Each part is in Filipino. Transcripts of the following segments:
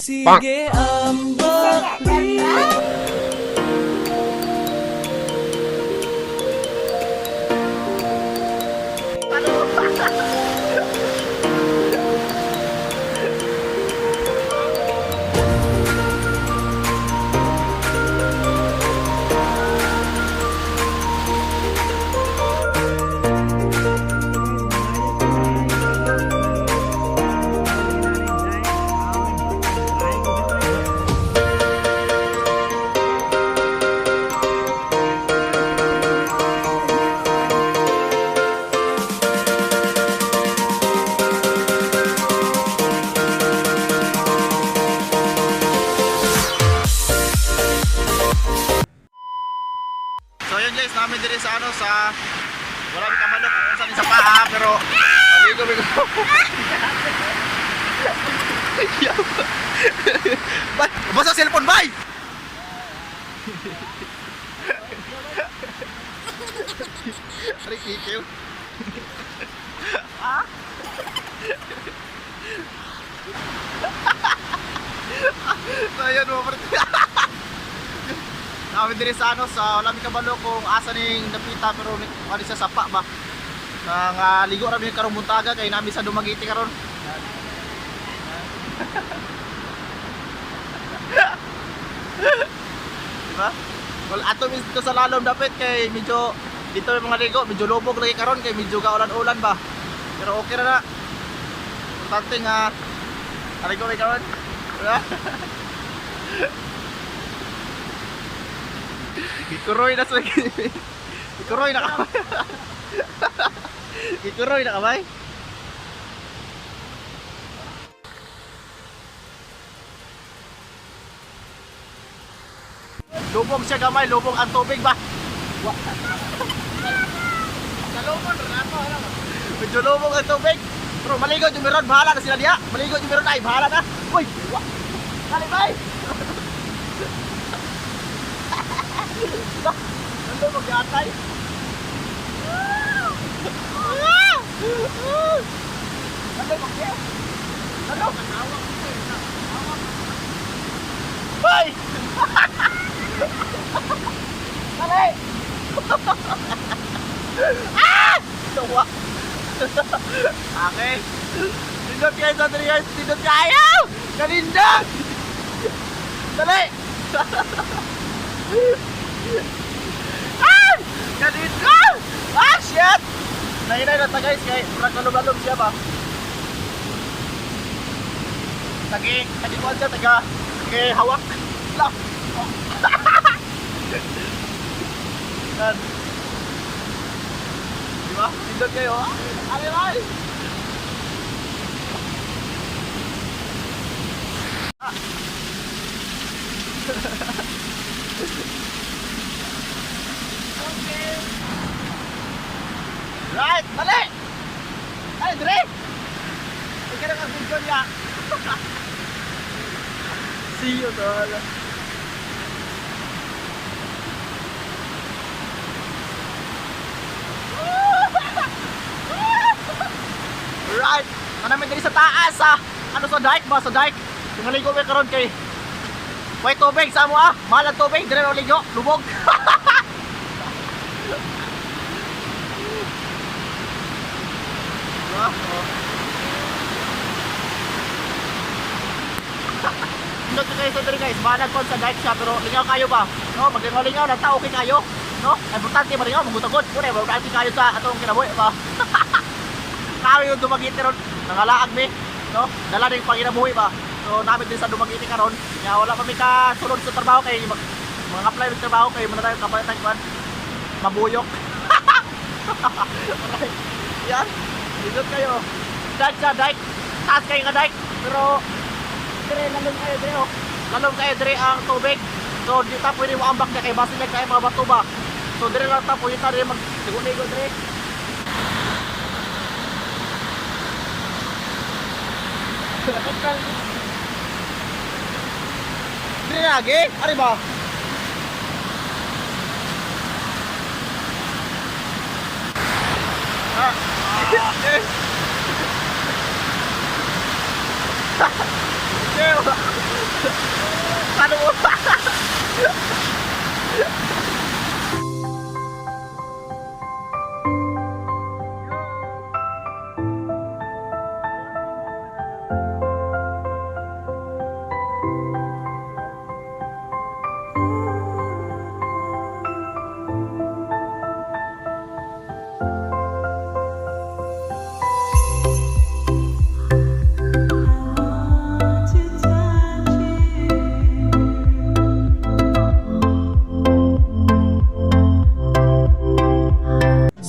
Sige ang bakit. So yun guys, namin diri sa ano sa wala mi kamalok kung saan sa paa pero maligo mi ko. Bay, basta cellphone bay. Ari kikiw. Ah? So yun mo namin diri sa ano sa wala mi kabalo kung asa ning napita pero ano sa sapa ba nga ligo ra mi karong buntaga kay nami sa Dumagiti karon. Diba? Well, ato dito sa lalom dapat kay medyo dito yung mga ligo medyo lubog lagi karon kay medyo kaulan-ulan ba pero okay ra na importante nga aligo mi karon. Diba? Ikuroy na sa Ikuroy na kamay. Ikuroy na kamay. Lubog siya gamay, lubog ang tubig ba? Kalubog na ako, ano? Medyo lubog ang tubig. Pero maligo yung meron, bahala na sila diya. Maligo yung meron ay, bahala na. Uy! Dali bay! Nandun mag-iatay. Nandun mag-iatay. Nandun? Bay! Dali! Ah! Tawa! Okay. Tindot kayo sa 3 years. Tindot kayo! Kalindang! Dali! Ah! Kalindang! Ah! Shit! Nahinay na ta guys. Kaya nagkalub-alub siya ba? Tagi-kuhan siya. Tagi-hawak. Lang! Yan. Diba? Tindot kayo. Alilay! Ah! Okay. Right, dali! Ay, dire! Ika na ang video niya. See you, tol. Right! Manamit din sa taas ha! Ano sa dike ba? Sa dike? Yung naligo may karon kay may tubig sa mo ah! Mahal ang tubig! Dire na ligo! Lubog! Diba? Hindi kayo sa diri guys, mahalag ko sa dike siya pero lingaw kayo ba? No? Maglingaw-lingaw, nagtao okay kayo! No? Importante malingaw, magutagod! Muna, importante kayo sa atong kinabuhi ba? Kami yung Dumagiti ron, nangalaag mi, no? Dala na yung panginabuhi ba? So namin din sa Dumagiti karon, kaya wala pa may kasunod sa trabaho kay mga apply ng trabaho kay muna tayo kapalitan ko mabuyok. Yan, dito kayo. Dike sa dike, taas kayo nga dike, pero dire lalong kayo dire oh. Lalong kayo dire ang tubig. So di ta pwede maambak niya kay base niya kayo mga bato ba. So dire lang ta pwede ta dire mag-ligo dire. Dire lagi, ari ba? Ah. Okay. Paano mo?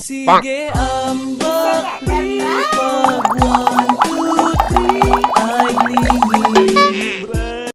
Sige